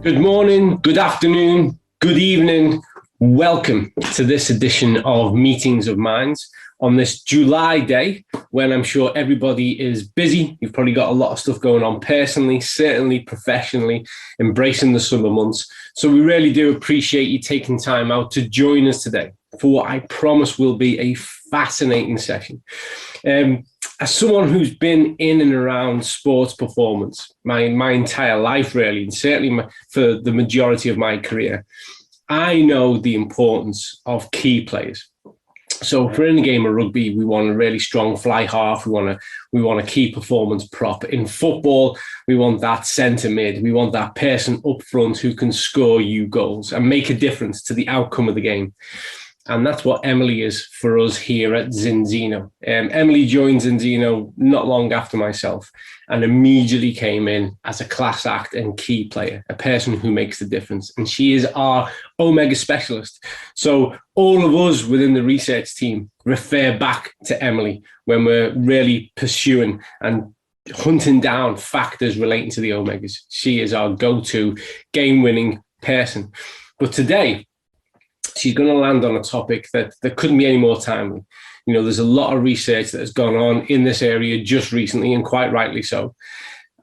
Good morning, good afternoon, good evening. Welcome to this edition of Meetings of Minds on this July day when I'm sure everybody is busy. You've probably got a lot of stuff going on personally, certainly professionally, embracing the summer months. So we really do appreciate you taking time out to join us today for what I promise will be a fascinating session. As someone who's been in and around sports performance my entire life, really, and certainly for the majority of my career, I know the importance of key players. So for in a game of rugby, we want a really strong fly half. We want a key performance prop. In football, we want that centre mid. We want that person up front who can score you goals and make a difference to the outcome of the game. And that's what Emmalee is for us here at Zinzino. Emmalee joined Zinzino not long after myself and immediately came in as a class act and key player, a person who makes the difference. And she is our omega specialist. So all of us within the research team refer back to Emmalee when we're really pursuing and hunting down factors relating to the omegas. She is our go-to game-winning person. But today, she's going to land on a topic that couldn't be any more timely. You know, there's a lot of research that has gone on in this area just recently, and quite rightly so.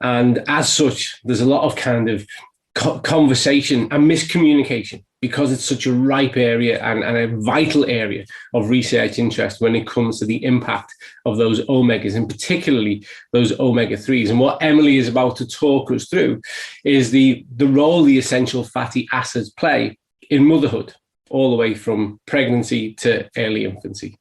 And as such, there's a lot of kind of conversation and miscommunication because it's such a ripe area and a vital area of research interest when it comes to the impact of those omegas, and particularly those omega-3s. And what Emmalee is about to talk us through is the role the essential fatty acids play in motherhood, all the way from pregnancy to early infancy.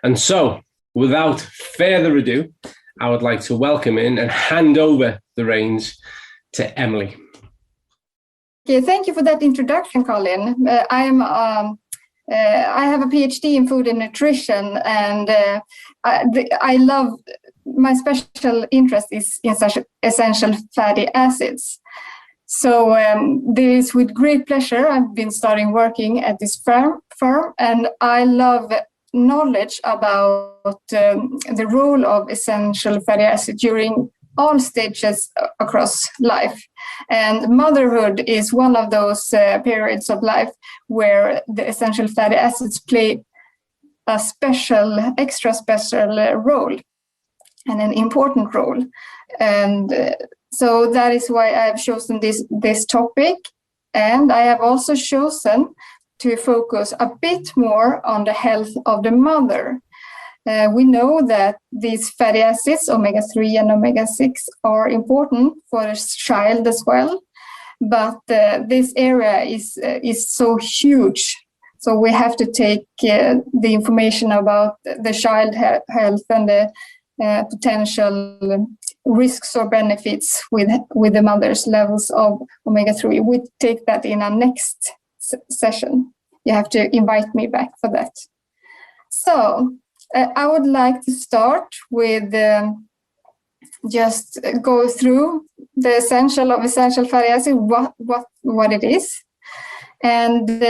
And so, without further ado, I would like to welcome in and hand over the reins to Emmalee. Okay, thank you for that introduction, Colin. I have a PhD in food and nutrition, and I love, my special interest is in essential fatty acids. So this is with great pleasure I've been starting working at this firm, and I love knowledge about the role of essential fatty acids during all stages across life. And motherhood is one of those periods of life where the essential fatty acids play a extra special role and an important role. And so that is why I've chosen this topic. And I have also chosen to focus a bit more on the health of the mother. We know that these fatty acids, omega-3 and omega-6, are important for the child as well. But this area is so huge. So we have to take the information about the child health and the potential risks or benefits with the mother's levels of omega-3. We take that in our next session. You have to invite me back for that. So I would like to start with just go through the essential fatty acid, what it is. And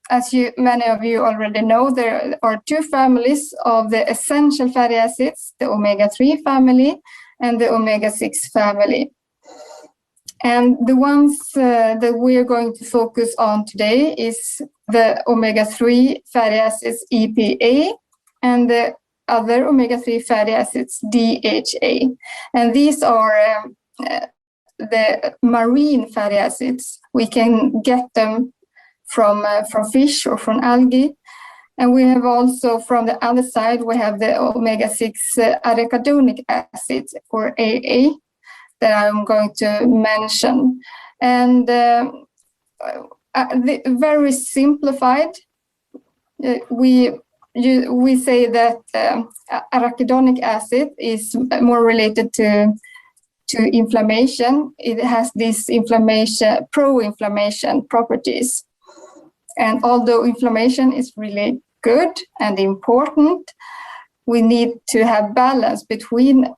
as many of you already know, there are two families of the essential fatty acids, the omega-3 family and the omega-6 family. And the ones that we are going to focus on today is the omega-3 fatty acids, EPA, and the other omega-3 fatty acids, DHA. And these are the marine fatty acids. We can get them from fish or from algae. And we have also, from the other side, we have the omega-6 arachidonic acid, or AA, that I'm going to mention. And very simplified, we say that arachidonic acid is more related to inflammation. It has these pro-inflammation properties. And although inflammation is really good and important, we need to have balance between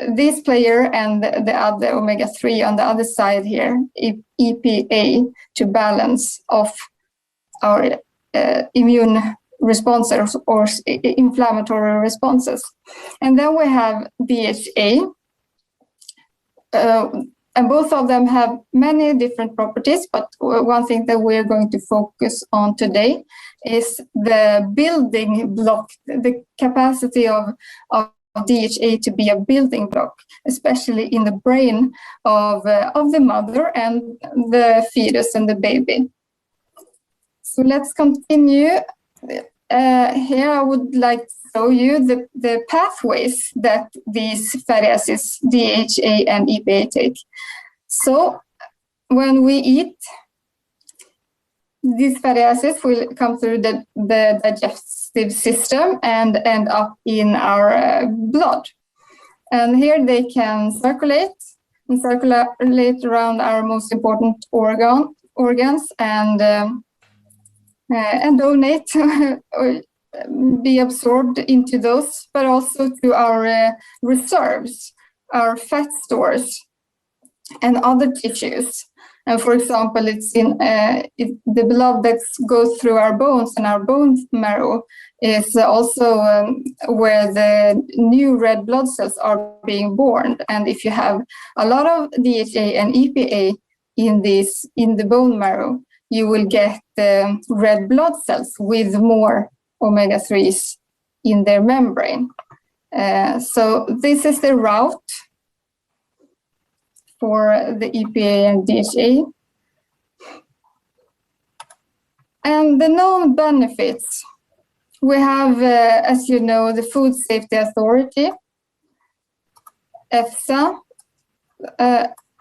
this player and the other omega-3 on the other side here, EPA, to balance off our immune responses or inflammatory responses. And then we have DHA. And both of them have many different properties, but one thing that we're going to focus on today is the building block, the capacity of DHA to be a building block, especially in the brain of the mother and the fetus and the baby. So let's continue. Here I would like to show you the pathways that these fatty acids, DHA and EPA, take. So when we eat, these fatty acids will come through the digestive system and end up in our blood. And here they can circulate around our most important organs and donate or be absorbed into those, but also to our reserves, our fat stores, and other tissues. And for example, it's in the blood that goes through our bones and our bone marrow is also where the new red blood cells are being born. And if you have a lot of DHA and EPA in the bone marrow, you will get red blood cells with more omega-3s in their membrane. So this is the route for the EPA and DHA. And the known benefits, we have, as you know, the Food Safety Authority, EFSA,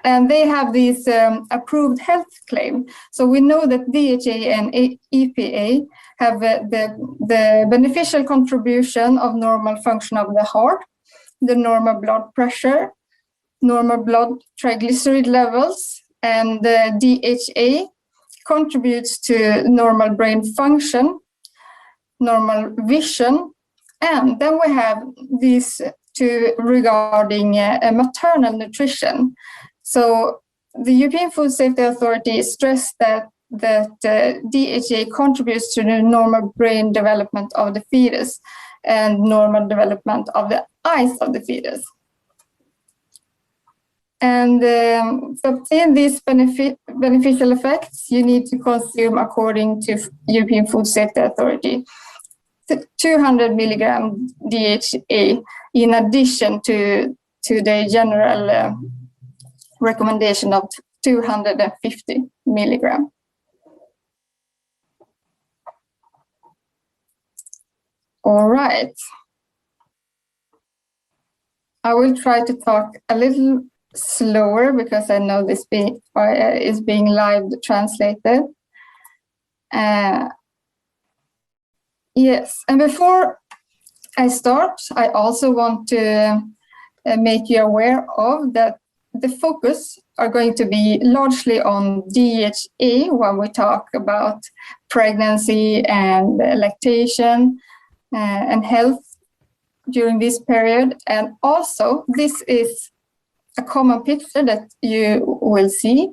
and they have this approved health claim. So we know that DHA and EPA have the beneficial contribution of normal function of the heart, the normal blood pressure, normal blood triglyceride levels, and the DHA contributes to normal brain function, normal vision, and then we have these two regarding maternal nutrition. So the European Food Safety Authority stressed that DHA contributes to the normal brain development of the fetus and normal development of the eyes of the fetus. And to obtain these beneficial effects, you need to consume, according to European Food Safety Authority, 200 milligram DHA in addition to the general recommendation of 250 milligram. All right. I will try to talk a little slower because I know this is being live translated. Yes, and before I start, I also want to make you aware of that the focus are going to be largely on DHA when we talk about pregnancy and lactation and health during this period. And also, this is a common picture that you will see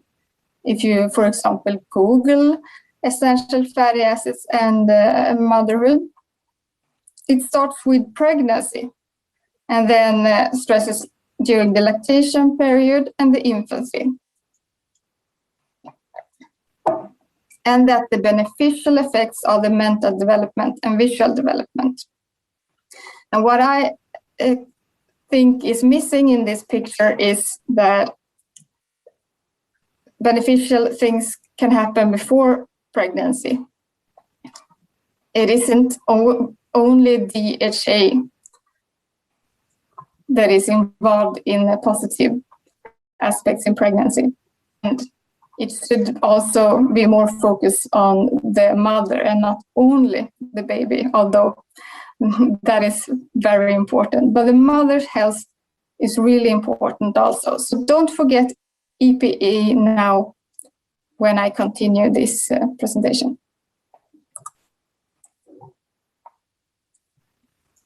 if you, for example, Google essential fatty acids and motherhood. It starts with pregnancy and then stresses during the lactation period and the infancy. And that the beneficial effects are the mental development and visual development. And what I think is missing in this picture is that beneficial things can happen before pregnancy. It isn't only DHA that is involved in the positive aspects in pregnancy. And it should also be more focused on the mother and not only the baby, although that is very important. But the mother's health is really important also. So don't forget EPA now when I continue this presentation.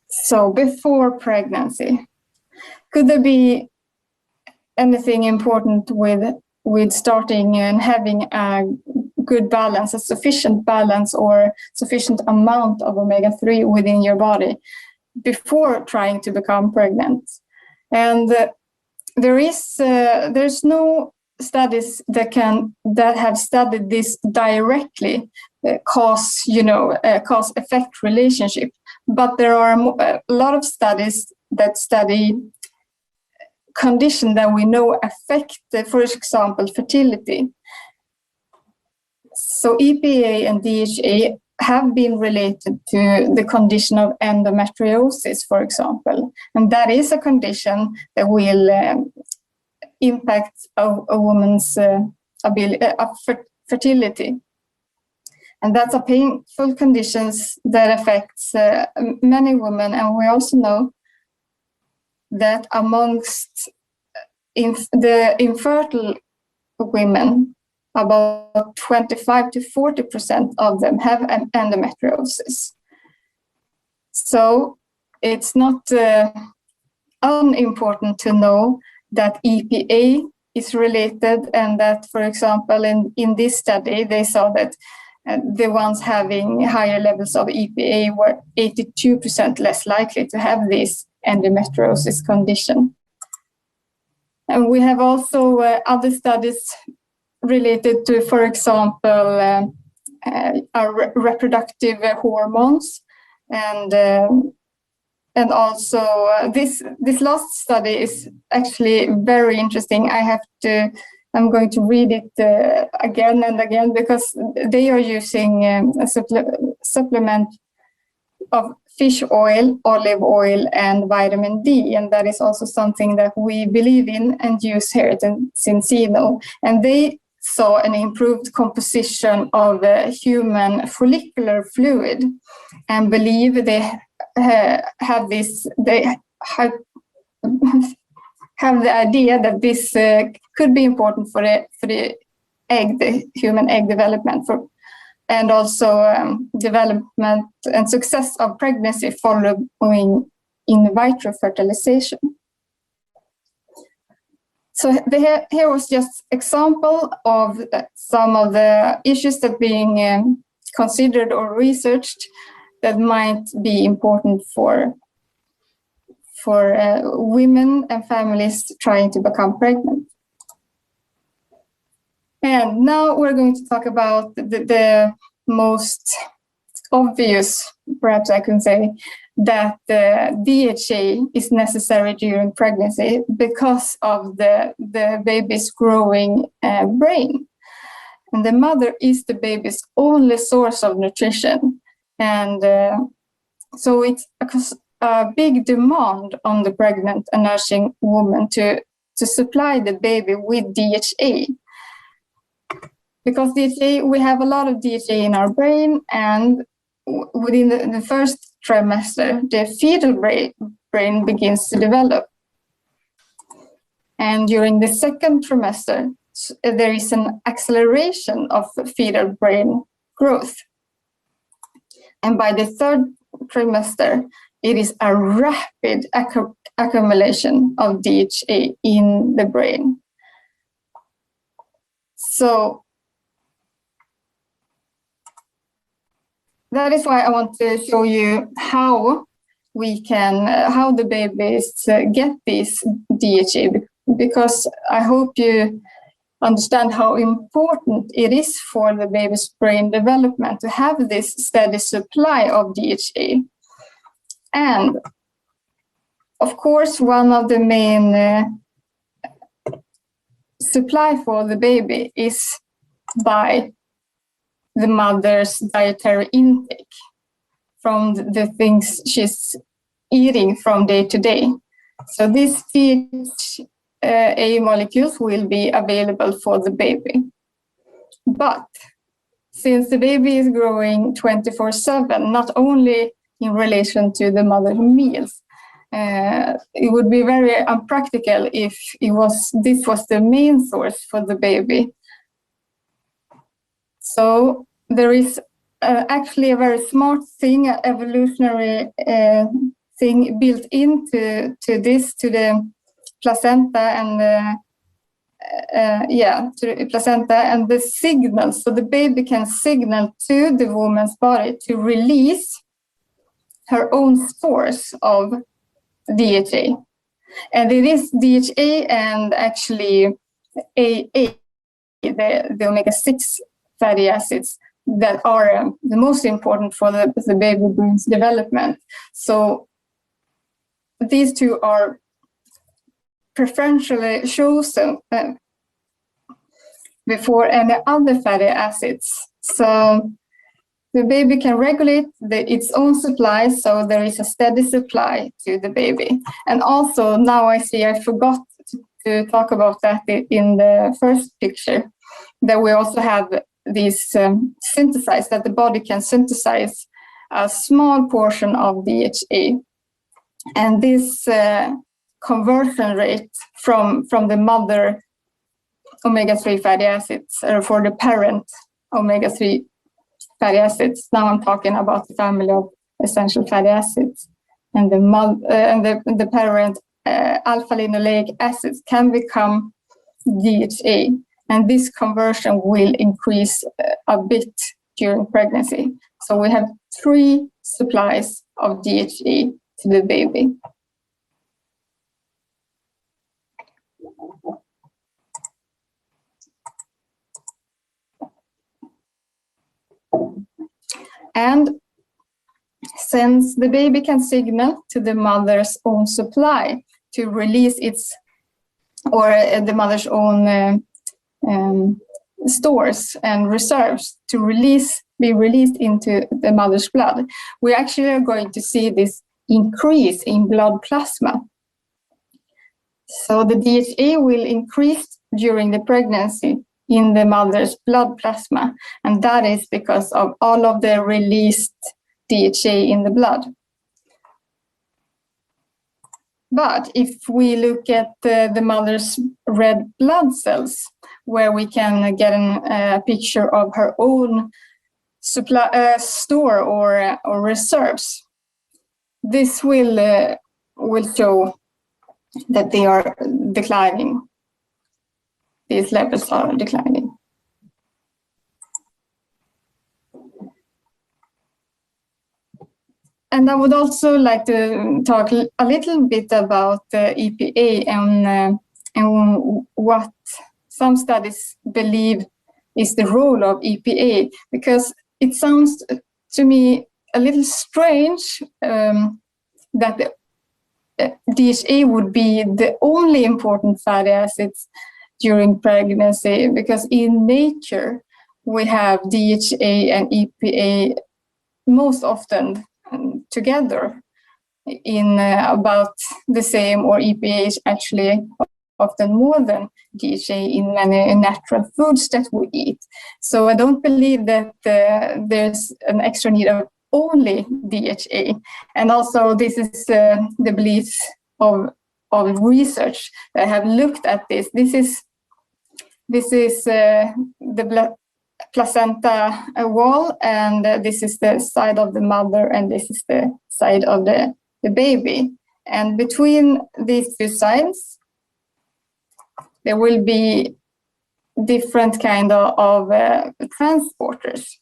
So before pregnancy, could there be anything important with starting and having a good balance, a sufficient balance or sufficient amount of omega-3 within your body before trying to become pregnant? And there's no studies that have studied this directly, cause-effect relationship, but there are a lot of studies that study conditions that we know affect, for example, fertility. So EPA and DHA have been related to the condition of endometriosis, for example, and that is a condition that will impact a woman's fertility. And that's a painful condition that affects many women. And we also know that amongst the infertile women, about 25 to 40% of them have an endometriosis. So it's not unimportant to know that EPA is related, and that, for example, in this study, they saw that the ones having higher levels of EPA were 82% less likely to have this endometriosis condition. And we have also other studies related to, for example, our reproductive hormones, and also this last study is actually very interesting. I'm going to read it again and again, because they are using a supplement of fish oil, olive oil, and vitamin D, and that is also something that we believe in and use here at Zinzino. And they saw an improved composition of human follicular fluid, and believe they have the idea that this could be important for the human egg development, and also development and success of pregnancy following in vitro fertilization. So here was just example of some of the issues that being considered or researched that might be important for women and families trying to become pregnant. And now we're going to talk about the most obvious, perhaps I can say, that the DHA is necessary during pregnancy because of the baby's growing brain. And the mother is the baby's only source of nutrition. And so it's a big demand on the pregnant and nursing woman to supply the baby with DHA. Because DHA, we have a lot of DHA in our brain, and within the first trimester, the fetal brain begins to develop. And during the second trimester, there is an acceleration of fetal brain growth. And by the third trimester, it is a rapid accumulation of DHA in the brain. So that is why I want to show you how the babies get this DHA, because I hope you understand how important it is for the baby's brain development to have this steady supply of DHA. And of course, one of the main supply for the baby is by the mother's dietary intake from the things she's eating from day to day. So these DHA molecules will be available for the baby. But since the baby is growing 24/7, not only in relation to the mother's meals, it would be very unpractical if this was the main source for the baby. So there is actually a very smart thing, an evolutionary thing built into the placenta and to the placenta and the signal. So the baby can signal to the woman's body to release her own source of DHA. And it is DHA and actually AA, the omega-6 fatty acids, that are the most important for the baby brain's development. So these two are preferentially chosen before any other fatty acids. So the baby can regulate its own supply, so there is a steady supply to the baby. And also, now I see I forgot to talk about that in the first picture, that we also have these synthesized, that the body can synthesize a small portion of DHA. And this conversion rate from the mother omega-3 fatty acids, or for the parent omega-3 fatty acids. Now I'm talking about the family of essential fatty acids, and the parent alpha-linoleic acids can become DHA, and this conversion will increase a bit during pregnancy. So we have 3 supplies of DHA to the baby. And since the baby can signal to the mother's own supply to release its, or the mother's own stores and reserves to be released into the mother's blood, we actually are going to see this increase in blood plasma. So the DHA will increase during the pregnancy in the mother's blood plasma, and that is because of all of the released DHA in the blood. But if we look at the mother's red blood cells, where we can get a picture of her own supply, store or reserves, this will show that they are declining. These levels are declining. And I would also like to talk a little bit about the EPA and what some studies believe is the role of EPA, because it sounds to me a little strange that the DHA would be the only important fatty acids during pregnancy, because in nature we have DHA and EPA most often together in about the same, or EPA is actually often more than DHA in many natural foods that we eat. So I don't believe that there's an extra need of only DHA. And also this is the beliefs of research that have looked at this. This is the placenta wall, and this is the side of the mother, and this is the side of the baby. And between these two sides, there will be different kind of transporters.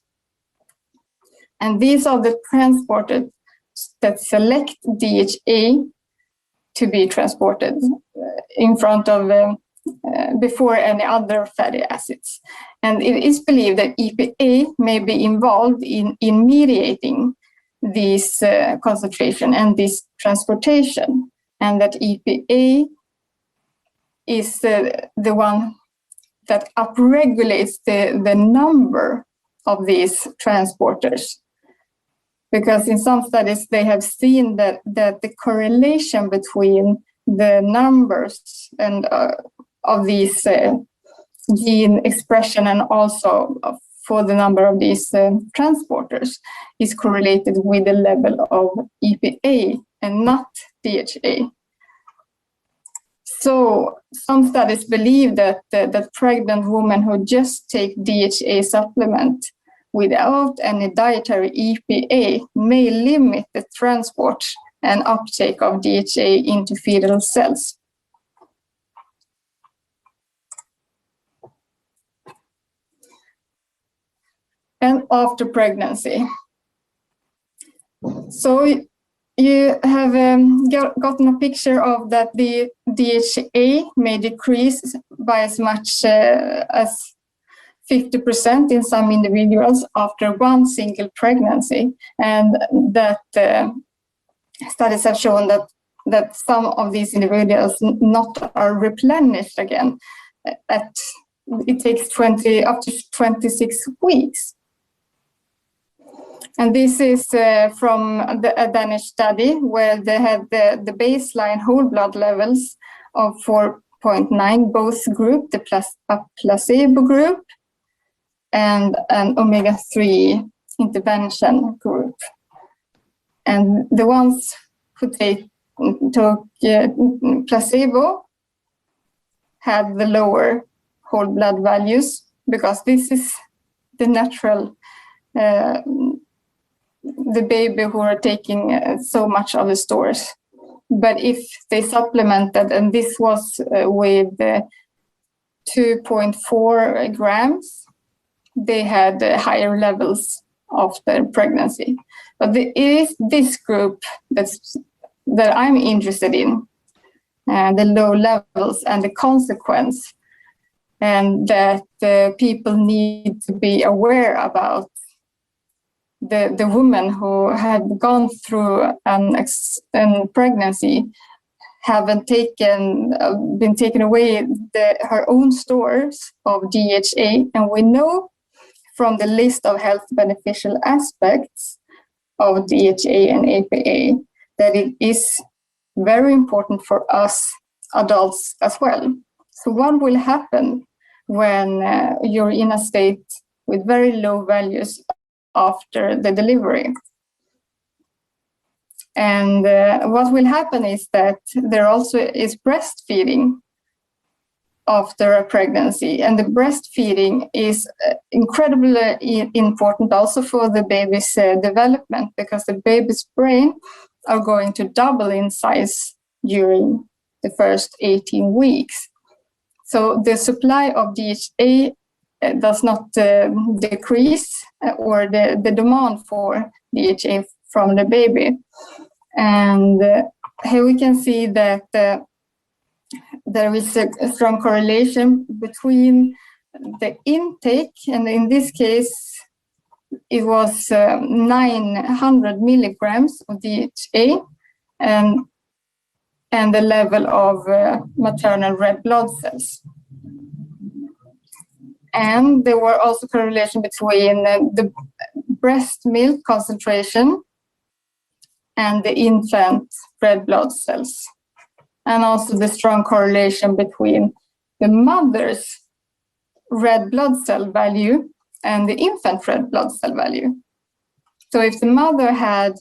And these are the transporters that select DHA to be transported in front of before any other fatty acids. And it is believed that EPA may be involved in mediating this concentration and this transportation, and that EPA is the one that upregulates the number of these transporters. Because in some studies they have seen that the correlation between the numbers and of these gene expression and also for the number of these transporters is correlated with the level of EPA and not DHA. So some studies believe that the pregnant women who just take DHA supplement without any dietary EPA may limit the transport and uptake of DHA into fetal cells. And after pregnancy. So you have gotten a picture of that the DHA may decrease by as much as 50% in some individuals after one single pregnancy, and that studies have shown that some of these individuals not are replenished again. It takes up to 26 weeks. And this is from a Danish study where they had the baseline whole blood levels of 4.9, both group, a placebo group and an omega-3 intervention group. And the ones who took placebo had the lower whole blood values, because this is the natural, the baby who are taking so much of the stores. But if they supplemented, and this was with 2.4 grams, they had higher levels after pregnancy. But it is this group that I'm interested in, the low levels and the consequence, and that people need to be aware about. The women who had gone through an pregnancy haven't been taken away her own stores of DHA, and we know from the list of health beneficial aspects of DHA and EPA that it is very important for us adults as well. So what will happen when you're in a state with very low values after the delivery? And what will happen is that there also is breastfeeding after a pregnancy, and the breastfeeding is incredibly important also for the baby's development, because the baby's brain are going to double in size during the first 18 weeks. So the supply of DHA does not decrease, or the demand for DHA from the baby. And here we can see that there is a strong correlation between the intake, and in this case it was 900 milligrams of DHA, and the level of maternal red blood cells. And there were also correlation between the breast milk concentration and the infant red blood cells, and also the strong correlation between the mother's red blood cell value and the infant red blood cell value. So if the mother had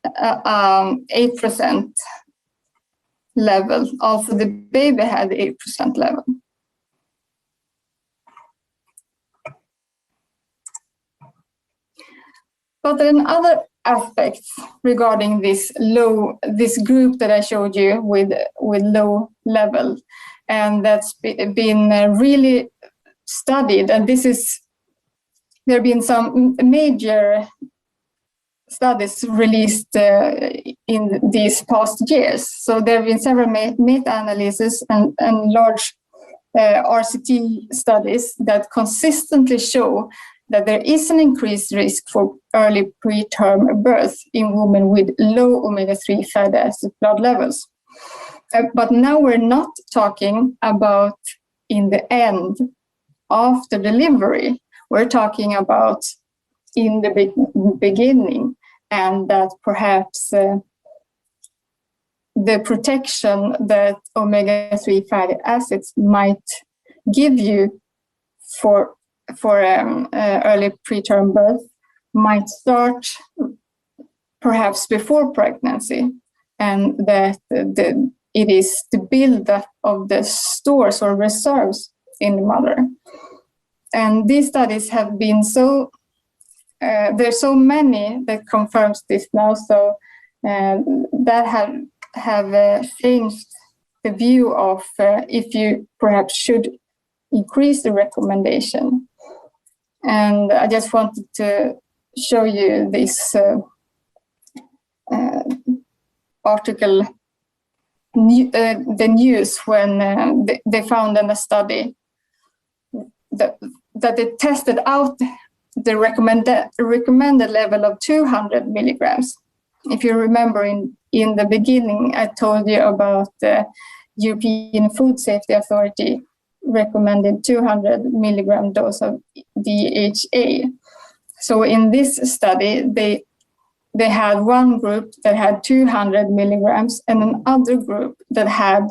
8% level, also the baby had 8% level. But then other aspects regarding this group that I showed you with low level, and that's been really studied, and there have been some major studies released in these past years. So there have been several meta-analyses and large RCT studies that consistently show that there is an increased risk for early preterm birth in women with low omega-3 fatty acid blood levels. But now we're not talking about in the end, after delivery. We're talking about in the beginning, and that perhaps the protection that omega-3 fatty acids might give you for early preterm birth might start perhaps before pregnancy, and that it is the build-up of the stores or reserves in the mother. And these studies have been there's so many that confirms this now, so that have changed the view of if you perhaps should increase the recommendation. And I just wanted to show you this article the news when they found in a study that they tested out the recommended level of 200 milligrams. If you remember in the beginning, I told you about the European Food Safety Authority recommended 200 milligram dose of DHA. So in this study, they had one group that had 200 milligrams and another group that had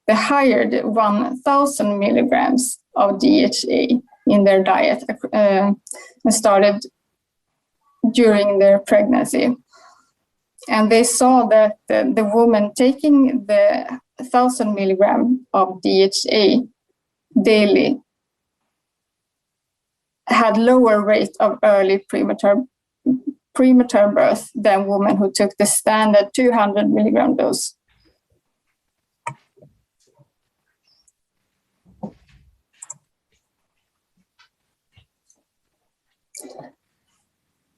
the higher 1,000 milligrams of DHA in their diet and started during their pregnancy. And they saw that the woman taking the 1,000 milligram of DHA daily had lower rate of early premature birth than women who took the standard 200 milligram dose.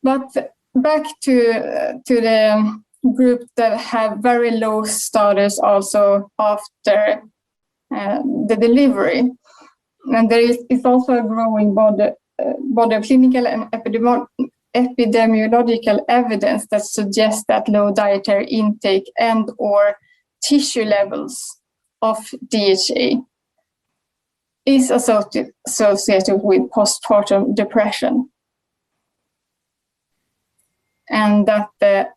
But back to the group that have very low status also after the delivery. And there is also a growing body of clinical and epidemiological evidence that suggests that low dietary intake and or tissue levels of DHA is associated with postpartum depression. And that the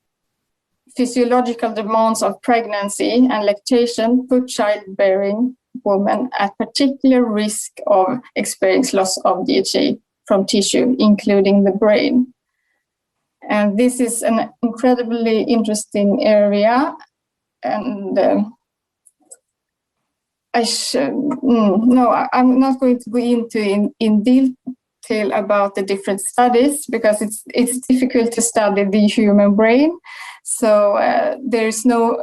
physiological demands of pregnancy and lactation put childbearing women at particular risk of experiencing loss of DHA from tissue, including the brain. And this is an incredibly interesting area. And I'm not going to go into in detail about the different studies because it's difficult to study the human brain. So there's no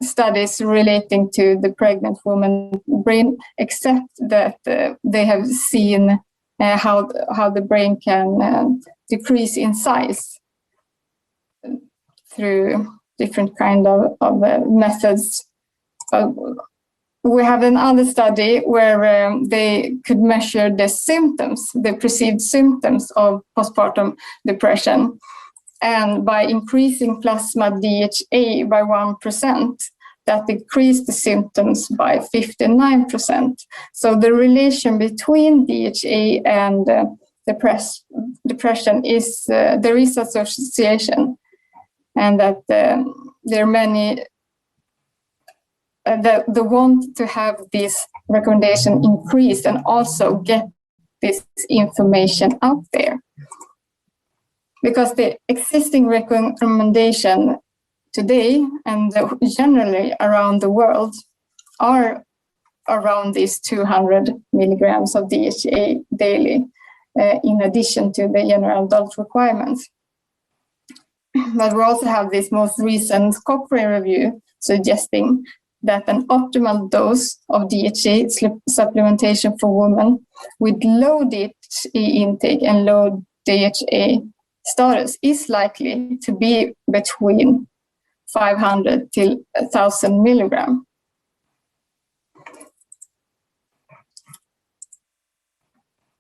studies relating to the pregnant woman brain, except that they have seen how the brain can decrease in size through different kind of methods. We have another study where they could measure the symptoms, the perceived symptoms of postpartum depression. And by increasing plasma DHA by 1%, that decreased the symptoms by 59%. So the relation between DHA and depression is, there is association, and that there are many that want to have this recommendation increased and also get this information out there. Because the existing recommendation today and generally around the world are around these 200 milligrams of DHA daily, in addition to the general adult requirements. But we also have this most recent Cochrane review suggesting that an optimal dose of DHA supplementation for women with low DHA intake and low DHA status is likely to be between 500 till 1,000 milligram.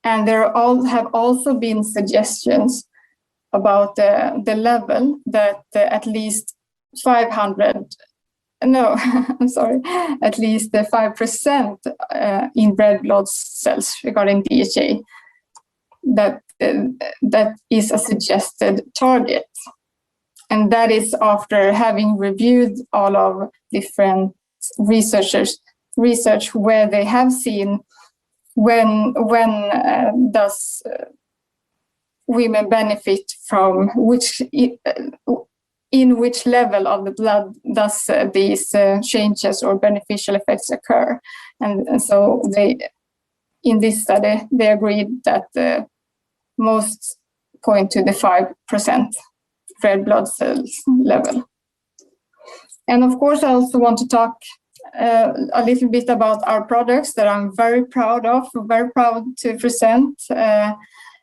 And there have also been suggestions about the level that at least 500, no, I'm sorry, at least 5% in red blood cells regarding DHA, that is a suggested target. And that is after having reviewed all of different research where they have seen when does women benefit from in which level of the blood does these changes or beneficial effects occur. And so they, in this study, they agreed that most point to the 5% red blood cells level. And of course, I also want to talk a little bit about our products that I'm very proud of, very proud to present.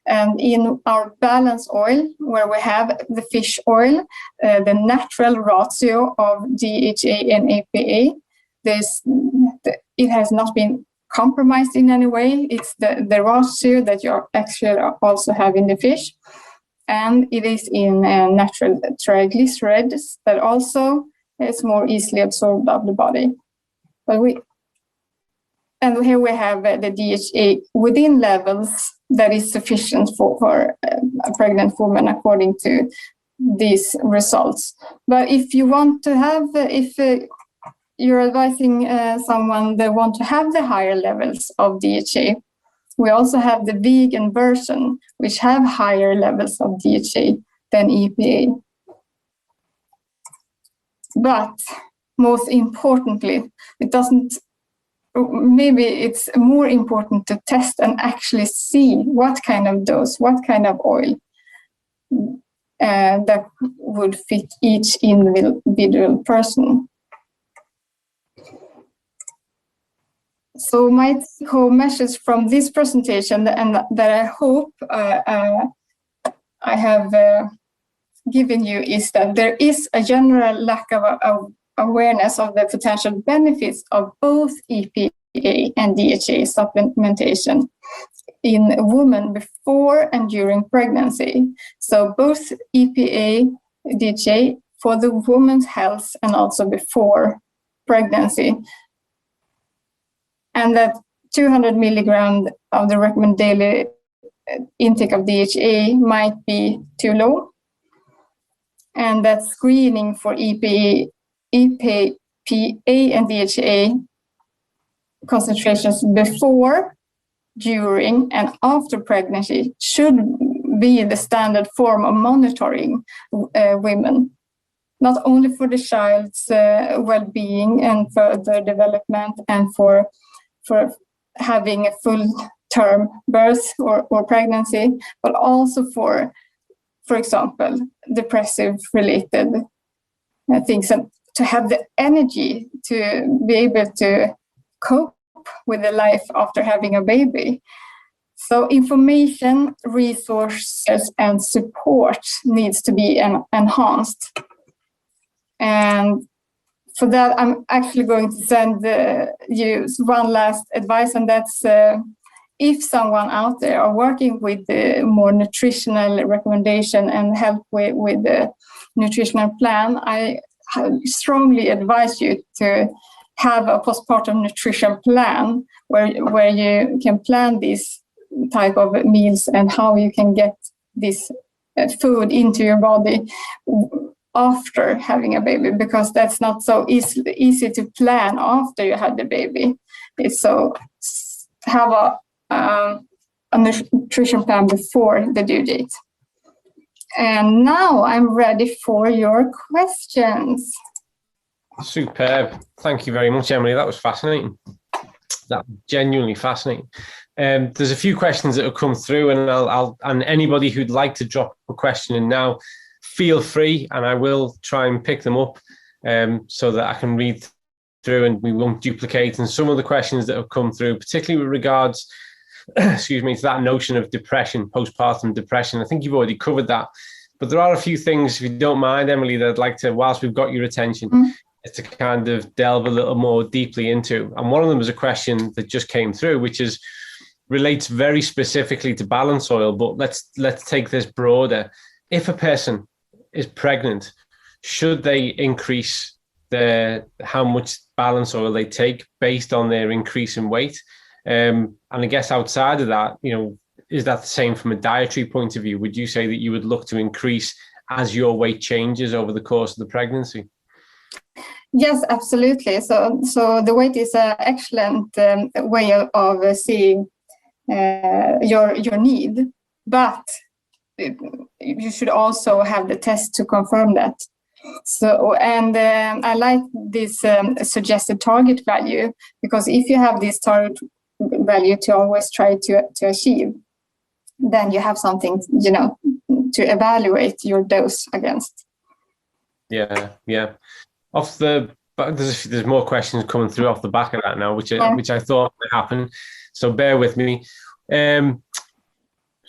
And in our balance oil, where we have the fish oil, the natural ratio of DHA and EPA, it has not been compromised in any way. It's the ratio that you actually also have in the fish. And it is in natural triglycerides that also is more easily absorbed of the body. And here we have the DHA within levels that is sufficient for a pregnant woman according to these results. But if you want to have, if you're advising someone that want to have the higher levels of DHA, we also have the vegan version, which have higher levels of DHA than EPA. But most importantly, maybe it's more important to test and actually see what kind of dose, what kind of oil that would fit each individual person. So my take-home message from this presentation, and that I hope I have given you, is that there is a general lack of awareness of the potential benefits of both EPA and DHA supplementation in women before and during pregnancy. So both EPA, DHA for the woman's health and also before pregnancy. And that 200 milligrams of the recommended daily intake of DHA might be too low. And that screening for EPA and DHA concentrations before, during, and after pregnancy should be the standard form of monitoring women, not only for the child's well-being and further development and for having a full-term birth or pregnancy, but also for example, depressive-related things, and to have the energy to be able to cope with the life after having a baby. So information, resources, and support needs to be enhanced. And for that, I'm actually going to send you one last advice, and that's if someone out there are working with the more nutritional recommendation and help with the nutritional plan, I strongly advise you to have a postpartum nutrition plan where you can plan these type of meals and how you can get this food into your body after having a baby, because that's not so easy to plan after you had the baby. It's so have a nutrition plan before the due date. And now I'm ready for your questions. Superb. Thank you very much, Emmalee. That was fascinating. That genuinely fascinating. There's a few questions that have come through, and and anybody who'd like to drop a question in now, feel free, and I will try and pick them up so that I can read through and we won't duplicate. And some of the questions that have come through, particularly with regards, excuse me, to that notion of depression, postpartum depression. I think you've already covered that, but there are a few things, if you don't mind, Emmalee, that I'd like to, whilst we've got your attention, to kind of delve a little more deeply into. And one of them is a question that just came through, which is relates very specifically to balance oil, but let's take this broader. If a person is pregnant, should they increase how much balance oil they take based on their increase in weight? And I guess outside of that, is that the same from a dietary point of view? Would you say that you would look to increase as your weight changes over the course of the pregnancy? Yes, absolutely. So the weight is an excellent way of seeing your need, but you should also have the test to confirm that. So, and I like this suggested target value, because if you have this target value to always try to achieve, then you have something, to evaluate your dose against. Yeah. There's more questions coming through off the back of that now, which I thought would happen. So bear with me.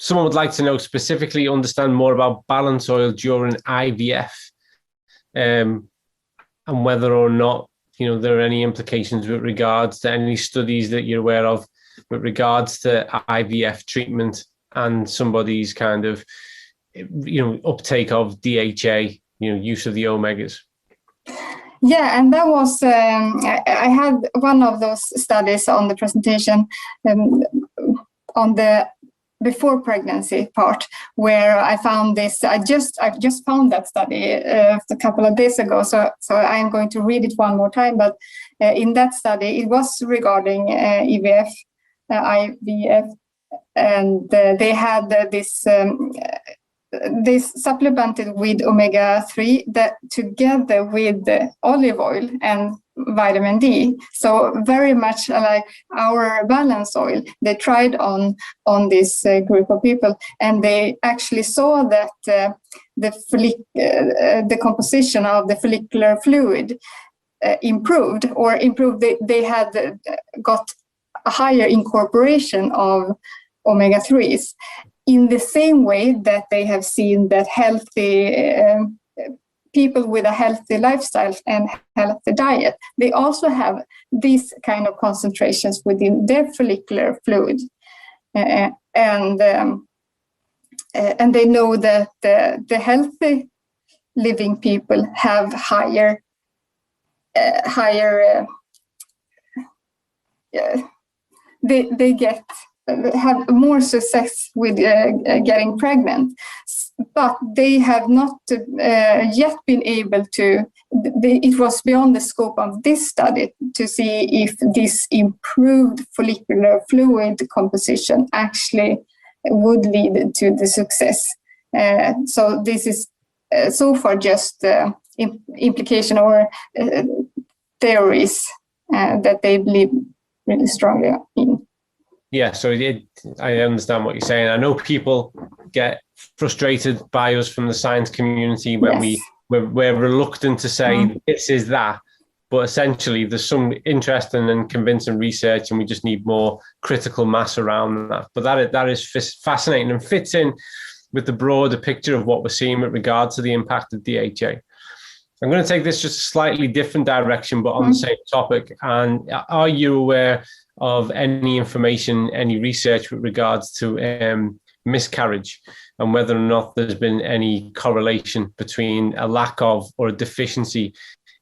someone would like to know specifically, understand more about balance oil during IVF, and whether or not, there are any implications with regards to any studies that you're aware of with regards to IVF treatment and somebody's kind of, uptake of DHA, use of the omegas. Yeah, and that was, I had one of those studies on the presentation on the before pregnancy part, where I found this. I just found that study a couple of days ago, so I'm going to read it one more time. But in that study, it was regarding IVF, and they had they supplemented with omega-3 that together with olive oil and vitamin D. So very much like our balance oil, they tried on this group of people, and they actually saw that the composition of the follicular fluid improved. They had got a higher incorporation of omega-3s. In the same way that they have seen that healthy people with a healthy lifestyle and healthy diet, they also have these kind of concentrations within their follicular fluid, and they know that the healthy living people have higher. They have more success with getting pregnant, but they have not yet been able to. It was beyond the scope of this study to see if this improved follicular fluid composition actually would lead to the success. So this is so far just implication or theories that they believe really strongly in. Yeah, so I understand what you're saying. I know people get frustrated by us from the science community when we're reluctant to say this is that, but essentially there's some interesting and convincing research, and we just need more critical mass around that. But that is fascinating and fits in with the broader picture of what we're seeing with regard to the impact of DHA. I'm going to take this just a slightly different direction, but on the same topic. And are you aware of any information, any research with regards to miscarriage, and whether or not there's been any correlation between a lack of or a deficiency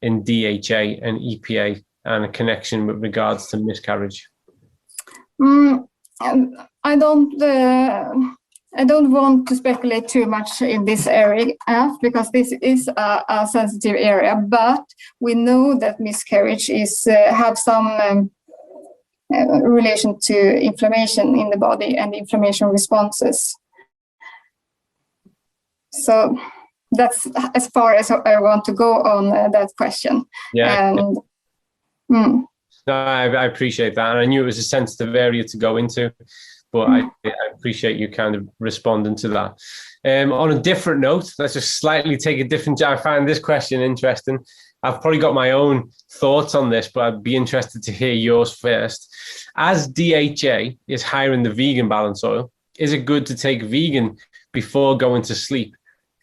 in DHA and EPA and a connection with regards to miscarriage? I don't want to speculate too much in this area because this is a sensitive area, but we know that miscarriage have some relation to inflammation in the body and inflammation responses. So that's as far as I want to go on that question. Yeah. No, I appreciate that. And I knew it was a sensitive area to go into, but I appreciate you kind of responding to that. On a different note, let's just slightly take a different. I find this question interesting. I've probably got my own thoughts on this, but I'd be interested to hear yours first. As DHA is higher in the vegan balance oil, is it good to take vegan before going to sleep?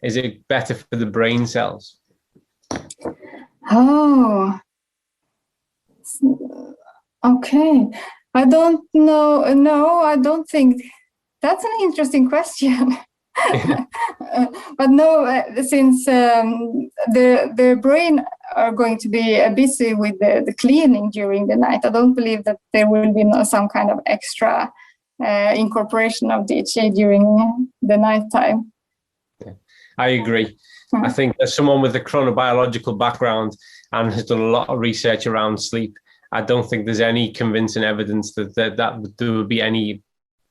Is it better for the brain cells? Oh, okay. I don't know. No, I don't think that's an interesting question. But no, since the brain are going to be busy with the cleaning during the night, I don't believe that there will be some kind of extra incorporation of DHA during the nighttime. Yeah, I agree. I think as someone with a chronobiological background and has done a lot of research around sleep, I don't think there's any convincing evidence that there would be any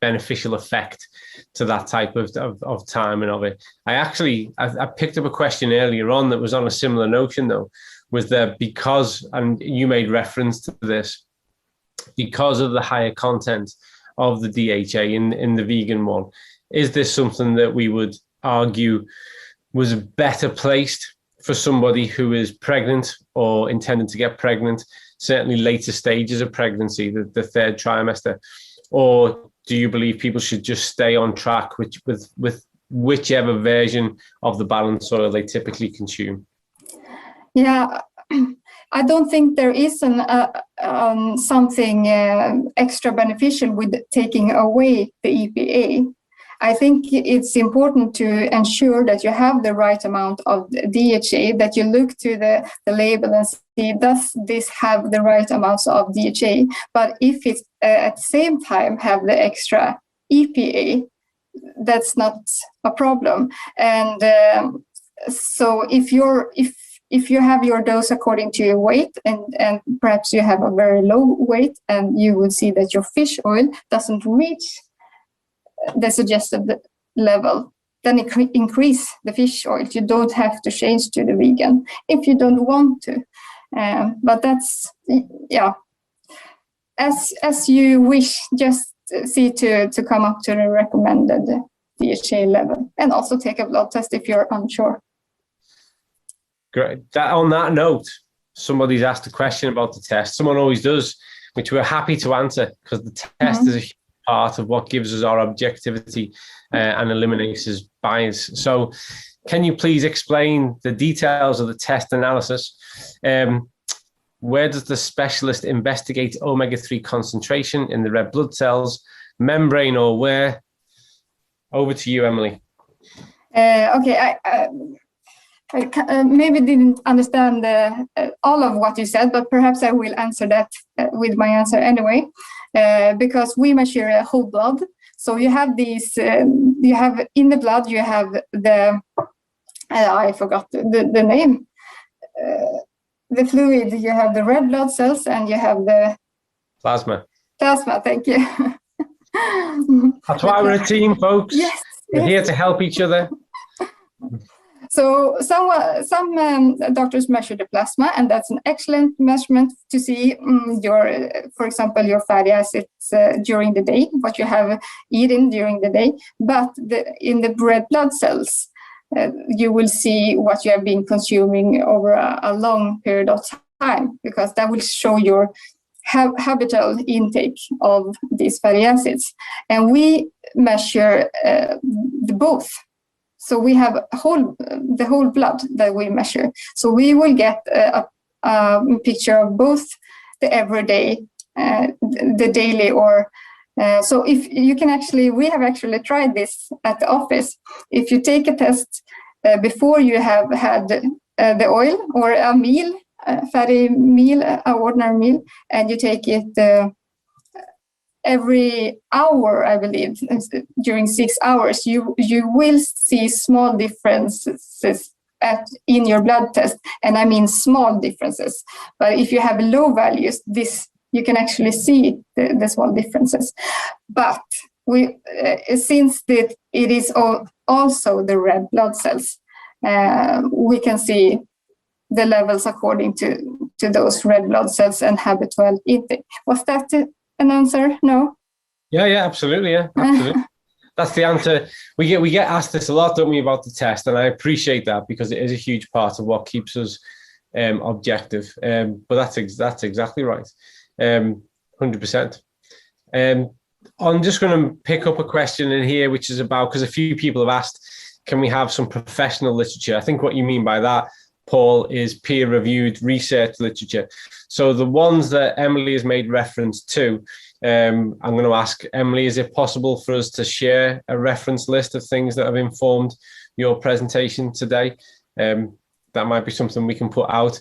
beneficial effect to that type of time and of it. I picked up a question earlier on that was on a similar notion though, was that because, and you made reference to this, because of the higher content of the DHA in the vegan one, is this something that we would argue was better placed for somebody who is pregnant or intending to get pregnant, certainly later stages of pregnancy, the third trimester? or do you believe people should just stay on track with whichever version of the balanced soil they typically consume? Yeah, I don't think there is something extra beneficial with taking away the EPA. I think it's important to ensure that you have the right amount of DHA, that you look to the label and see, does this have the right amounts of DHA? But if it's at the same time have the extra EPA, that's not a problem. And so if you have your dose according to your weight, and perhaps you have a very low weight, and you will see that your fish oil doesn't reach the suggested level, then increase the fish oil. You don't have to change to the vegan if you don't want to. But that's, yeah, as you wish, just see to come up to the recommended DHA level, and also take a blood test if you're unsure. Great. On that note, somebody's asked a question about the test. Someone always does, which we're happy to answer, because the test is a huge part of what gives us our objectivity and eliminates us bias. So can you please explain the details of the test analysis? Where does the specialist investigate omega-3 concentration in the red blood cells, membrane, or where? Over to you, Emmalee. Okay, I maybe didn't understand all of what you said, but perhaps I will answer that with my answer anyway, because we measure whole blood. So you have these, you have in the blood, you have the, I forgot the name, the fluid, you have the red blood cells, and you have the plasma. Plasma, thank you. That's why we're a team, folks. Yes, we're here to help each other. So some doctors measure the plasma, and that's an excellent measurement to see your, for example, your fatty acids during the day, what you have eaten during the day. But in the red blood cells, you will see what you have been consuming over a long period of time, because that will show your habitual intake of these fatty acids. And we measure both. So we have the whole blood that we measure. So we will get a picture of both the everyday, the daily, or so if you can actually, we have actually tried this at the office. If you take a test before you have had the oil or a meal, a fatty meal, an ordinary meal, and you take it every hour, I believe, during 6 hours, you will see small differences in your blood test. And I mean small differences. But if you have low values, you can actually see the small differences. But since it is also the red blood cells, we can see the levels according to those red blood cells and habitual intake. Was that an answer? No? Yeah, absolutely. Yeah, absolutely. That's the answer. We get asked this a lot, don't we, about the test, and I appreciate that, because it is a huge part of what keeps us objective. But that's exactly right. 100%. I'm just going to pick up a question in here, which is about, because a few people have asked, can we have some professional literature? I think what you mean by that, Paul, is peer-reviewed research literature. So the ones that Emmalee has made reference to, I'm going to ask Emmalee, is it possible for us to share a reference list of things that have informed your presentation today? That might be something we can put out.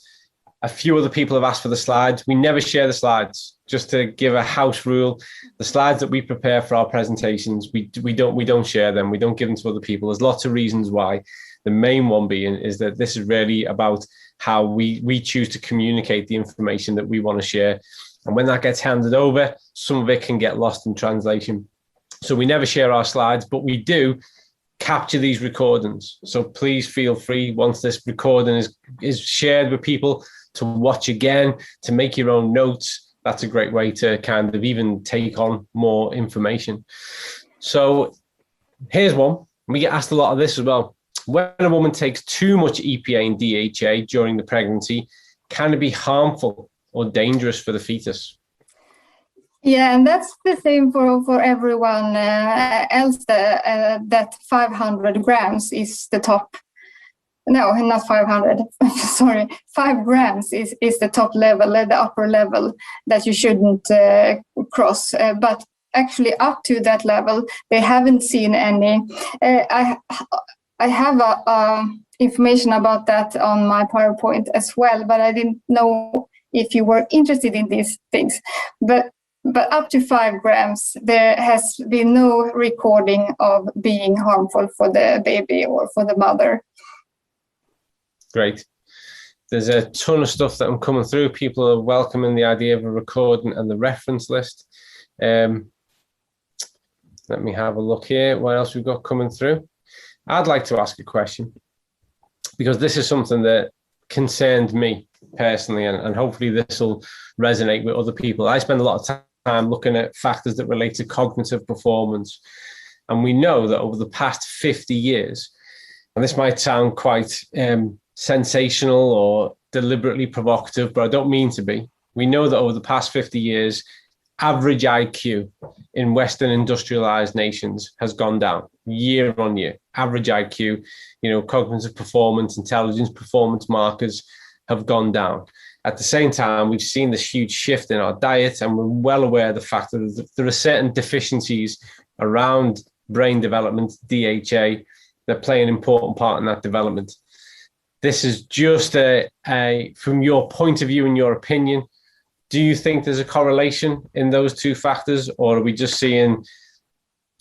A few other people have asked for the slides. We never share the slides, just to give a house rule. The slides that we prepare for our presentations, we don't share them. We don't give them to other people. There's lots of reasons why. The main one being is that this is really about how we choose to communicate the information that we want to share. And when that gets handed over, some of it can get lost in translation. So we never share our slides, but we do capture these recordings. So please feel free, once this recording is shared with people, to watch again, to make your own notes. That's a great way to kind of even take on more information. So here's one. We get asked a lot of this as well. When a woman takes too much EPA and DHA during the pregnancy, can it be harmful or dangerous for the fetus? Yeah, and that's the same for everyone else. That 500 grams is the top. No, not 500. Sorry, 5 grams is the top level, the upper level that you shouldn't cross. But actually, up to that level, they haven't seen any. I have information about that on my PowerPoint as well, but I didn't know if you were interested in these things. But up to 5 grams, there has been no recording of being harmful for the baby or for the mother. Great. There's a ton of stuff that I'm coming through. People are welcoming the idea of a recording and the reference list. Let me have a look here. What else we've got coming through? I'd like to ask a question, because this is something that concerned me personally, and hopefully this will resonate with other people. I spend a lot of time looking at factors that relate to cognitive performance. And we know that over the past 50 years, and this might sound quite sensational or deliberately provocative, but I don't mean to be. We know that over the past 50 years, average IQ in Western industrialized nations has gone down year on year. Average IQ, cognitive performance, intelligence performance markers have gone down. At the same time, we've seen this huge shift in our diet, and we're well aware of the fact that there are certain deficiencies around brain development, DHA, that play an important part in that development. This is just from your point of view and your opinion, do you think there's a correlation in those two factors, or are we just seeing,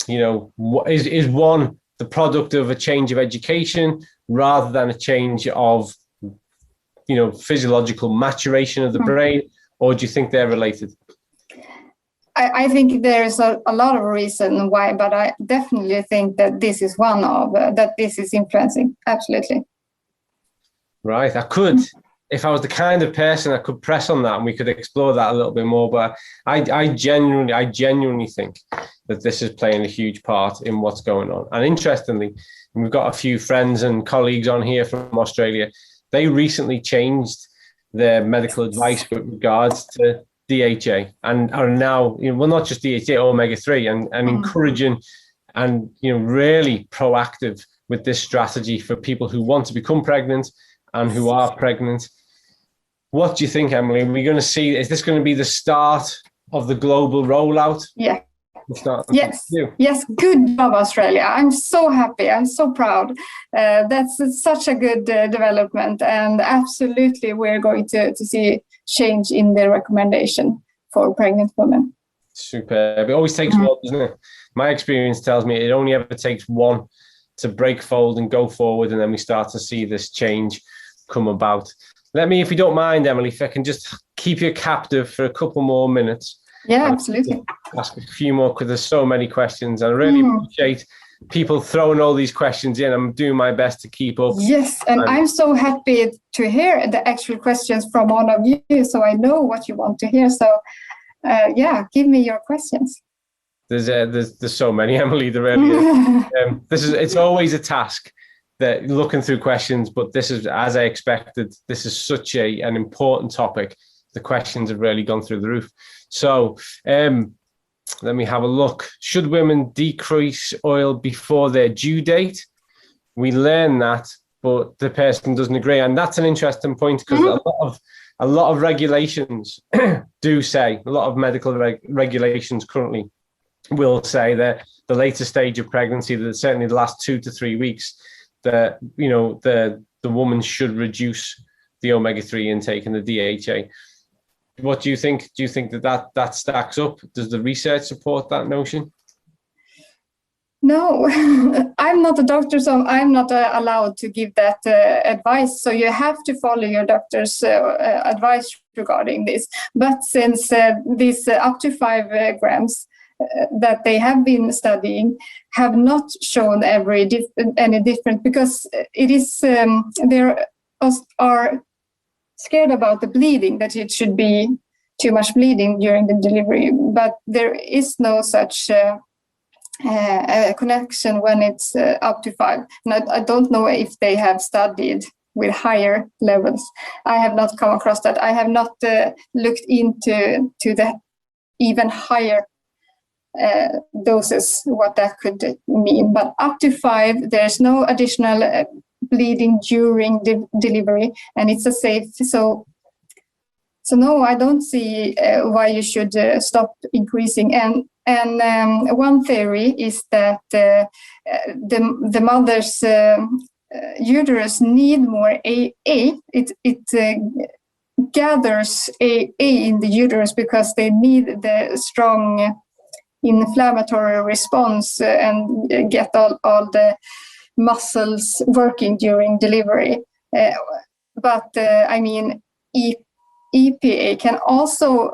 is one the product of a change of education rather than a change of physiological maturation of the brain, or do you think they're related? I think there's a lot of reason why, but I definitely think that this is one of that this is influencing. Absolutely. Right. I could, if I was the kind of person, I could press on that and we could explore that a little bit more. But I genuinely think that this is playing a huge part in what's going on. And interestingly, we've got a few friends and colleagues on here from Australia. They recently changed their medical advice with regards to DHA and are now, not just DHA, omega-3, and encouraging and, really proactive with this strategy for people who want to become pregnant and who are pregnant. What do you think, Emmalee? Are we going to see, is this going to be the start of the global rollout? Yeah. Yes, good job, Australia. I'm so happy. I'm so proud. That's such a good development, and absolutely we're going to see change in the recommendation for pregnant women. Superb. It always takes one, doesn't it? My experience tells me it only ever takes one to break fold and go forward, and then we start to see this change come about. Let me, if you don't mind, Emmalee, if I can just keep you captive for a couple more minutes. Yeah, absolutely. Ask a few more, because there's so many questions. I really appreciate people throwing all these questions in. I'm doing my best to keep up. Yes, and I'm so happy to hear the actual questions from one of you, so I know what you want to hear. So, give me your questions. There's so many, Emmalee. There really is. It's always a task, that looking through questions, but this is, as I expected, this is such an important topic. The questions have really gone through the roof. So let me have a look. Should women decrease oil before their due date? We learn that, but the person doesn't agree. And that's an interesting point, because a lot of regulations do say, a lot of medical regulations currently will say that the later stage of pregnancy, that certainly the last 2 to 3 weeks, that the woman should reduce the omega-3 intake and the DHA. What do you think? Do you think that stacks up? Does the research support that notion? No, I'm not a doctor, so I'm not allowed to give that advice. So you have to follow your doctor's advice regarding this. But since this up to 5 grams that they have been studying have not shown any difference, because it is they are scared about the bleeding, that it should be too much bleeding during the delivery, but there is no such connection when it's up to 5. And I don't know if they have studied with higher levels. I have not come across that. I have not looked into the even higher doses, what that could mean. But up to 5, there's no additional bleeding during delivery, and it's a safe. So no, I don't see why you should stop increasing. And one theory is that the mother's uterus need more AA. It gathers AA in the uterus because they need the strong inflammatory response and get all the muscles working during delivery. But I mean, EPA can also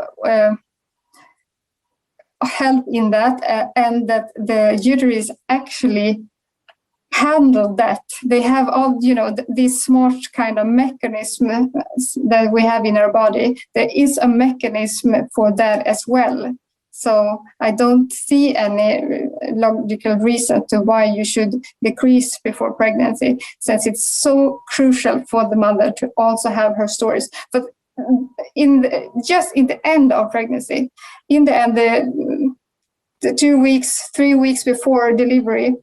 help in that, and that the uterus actually handle that. They have all, these smart kind of mechanisms that we have in our body. There is a mechanism for that as well. So I don't see any logical reason to why you should decrease before pregnancy, since it's so crucial for the mother to also have her stories. But in the end of pregnancy, in the end, the 2 weeks, 3 weeks before delivery,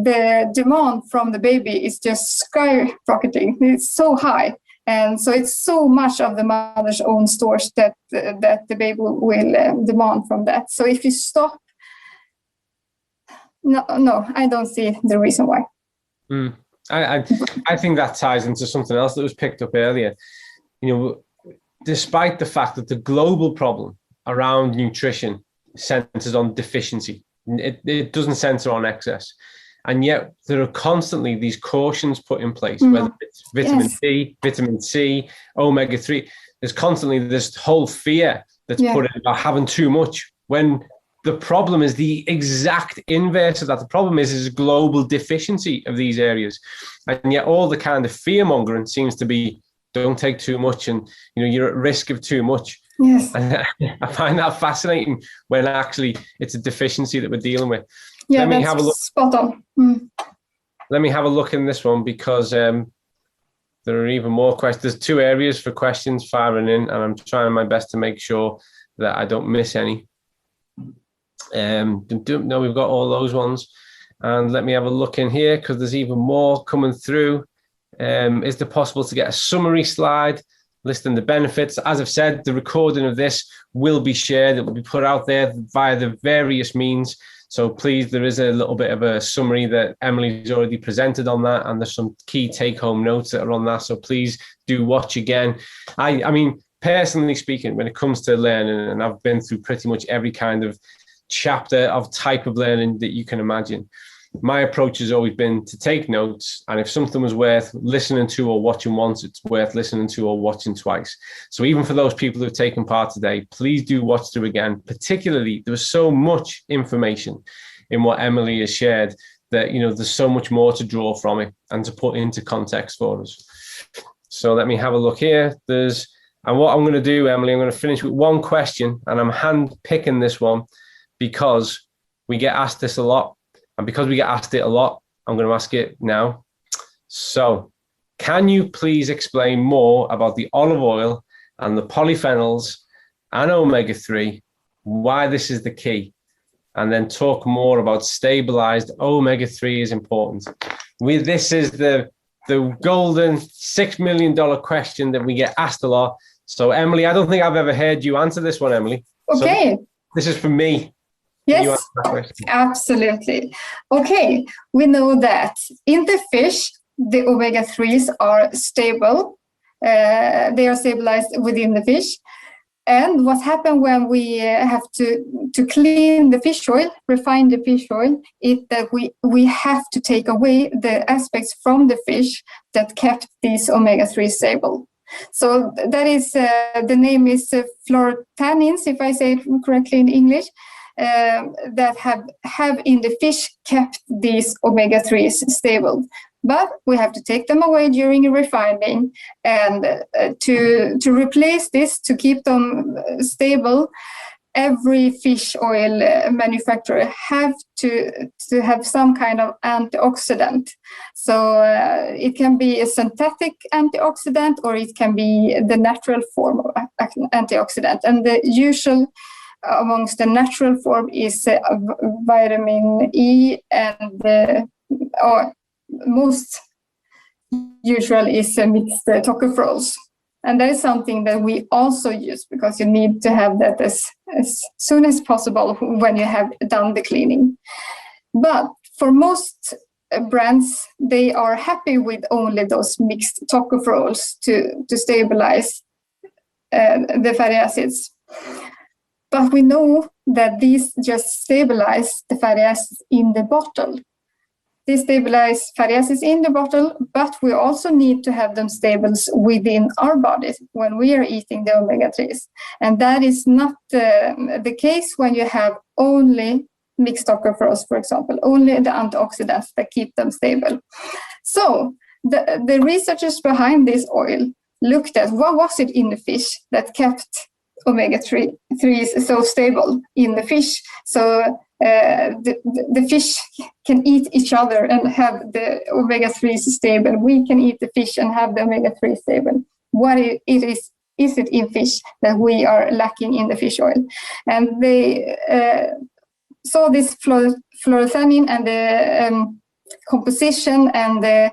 the demand from the baby is just skyrocketing. It's so high. And so it's so much of the mother's own stores that the baby will demand from that. So if you stop, no, I don't see the reason why. I think that ties into something else that was picked up earlier. Despite the fact that the global problem around nutrition centers on deficiency, it doesn't center on excess. And yet there are constantly these cautions put in place, whether it's vitamin D, vitamin C, omega-3. There's constantly this whole fear that's put in about having too much, when the problem is the exact inverse of that. The problem is global deficiency of these areas. And yet all the kind of fear mongering seems to be, don't take too much, and you're at risk of too much. Yes. And I find that fascinating, when actually it's a deficiency that we're dealing with. Yeah, let me have a look. Spot on. Let me have a look in this one, because there are even more questions. There's 2 areas for questions firing in, and I'm trying my best to make sure that I don't miss any. No, we've got all those ones. And let me have a look in here, because there's even more coming through. Is it possible to get a summary slide listing the benefits? As I've said, the recording of this will be shared. It will be put out there via the various means. So please, there is a little bit of a summary that Emmalee's already presented on that, and there's some key take-home notes that are on that. So please do watch again. I mean, personally speaking, when it comes to learning, and I've been through pretty much every kind of chapter of type of learning that you can imagine, my approach has always been to take notes, and if something was worth listening to or watching once, it's worth listening to or watching twice. So even for those people who've taken part today, please do watch through again. Particularly, there was so much information in what Emmalee has shared that there's so much more to draw from it and to put into context for us. So let me have a look here. And what I'm going to do, Emmalee, I'm going to finish with one question, and I'm hand picking this one because we get asked this a lot. And because we get asked it a lot, I'm going to ask it now. So, can you please explain more about the olive oil and the polyphenols and omega-3, why this is the key? And then talk more about stabilized omega-3 is important. This is the golden $6 million question that we get asked a lot. So, Emmalee, I don't think I've ever heard you answer this one, Emmalee. Okay. So this is for me. Yes, absolutely. Okay, we know that in the fish, the omega-3s are stable. They are stabilized within the fish. And what happens when we have to clean the fish oil, refine the fish oil, is that we have to take away the aspects from the fish that kept these omega-3 stable. So that is, the name is fluorotannins, if I say it correctly in English. That have in the fish kept these omega-3s stable. But we have to take them away during refining, and to replace this, to keep them stable, every fish oil manufacturer have to have some kind of antioxidant. So it can be a synthetic antioxidant, or it can be the natural form of antioxidant. And the usual amongst the natural form is vitamin E, and or most usual is mixed tocopherols. And that is something that we also use because you need to have that as soon as possible when you have done the cleaning. But for most brands, they are happy with only those mixed tocopherols to stabilize the fatty acids. But we know that these just stabilize the fatty acids in the bottle. They stabilize fatty acids in the bottle, but we also need to have them stable within our bodies when we are eating the omega-3s. And that is not the case when you have only mixed tocopherols, for example, only the antioxidants that keep them stable. So the researchers behind this oil looked at what was it in the fish that kept omega-3s so stable in the fish. So the fish can eat each other and have the omega-3s stable. We can eat the fish and have the omega-3 stable. What it is it in fish that we are lacking in the fish oil? And they saw this fluorethanin and the composition and the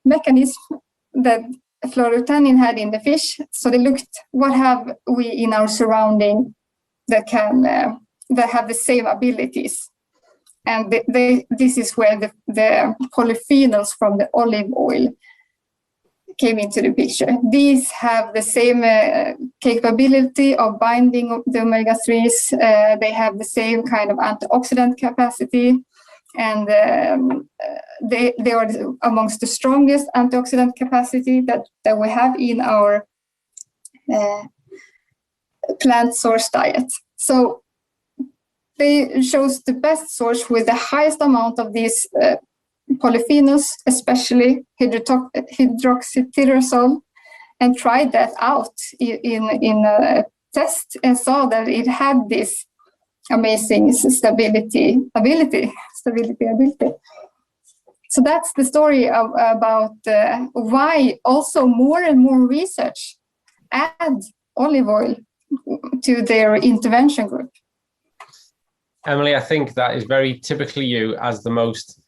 mechanism that fluorethanin had in the fish. So they looked, what have we in our surrounding that can that have the same abilities? And this is where the polyphenols from the olive oil came into the picture. These have the same capability of binding the omega-3s. They have the same kind of antioxidant capacity, and they are amongst the strongest antioxidant capacity that we have in our plant source diet. So they chose the best source with the highest amount of these polyphenols, especially hydroxytyrosol, and tried that out in a test and saw that it had this amazing stability ability. So that's the story about why also more and more research add olive oil to their intervention group. Emmalee, I think that is very typically you as the most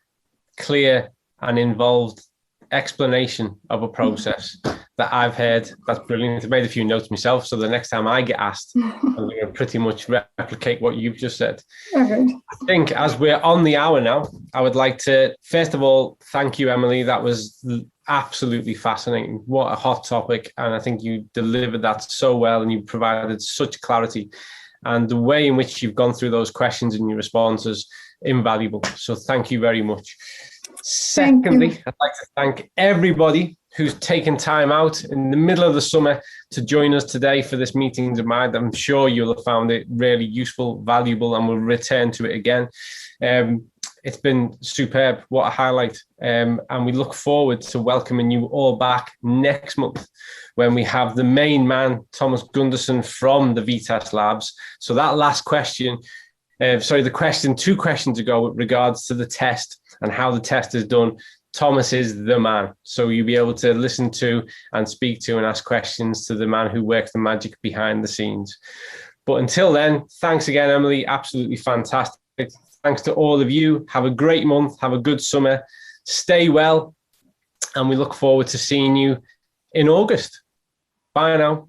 clear and involved explanation of a process that I've heard. That's brilliant. I've made a few notes myself, so the next time I get asked, I'm going to pretty much replicate what you've just said. Okay. I think as we're on the hour now, I would like to, first of all, thank you, Emmalee. That was absolutely fascinating. What a hot topic. And I think you delivered that so well, and you provided such clarity. And the way in which you've gone through those questions and your responses, invaluable. So thank you very much. Secondly, I'd like to thank everybody who's taken time out in the middle of the summer to join us today for this Meetings of Mind. I'm sure you'll have found it really useful, valuable, and we'll return to it again. It's been superb. What a highlight. And we look forward to welcoming you all back next month when we have the main man, Thomas Gunderson from the VITAS Labs. So that last question, the question 2 questions ago with regards to the test and how the test is done, Thomas is the man. So you'll be able to listen to and speak to and ask questions to the man who works the magic behind the scenes. But until then, thanks again, Emmalee. Absolutely fantastic. Thanks to all of you. Have a great month. Have a good summer. Stay well. And we look forward to seeing you in August. Bye now.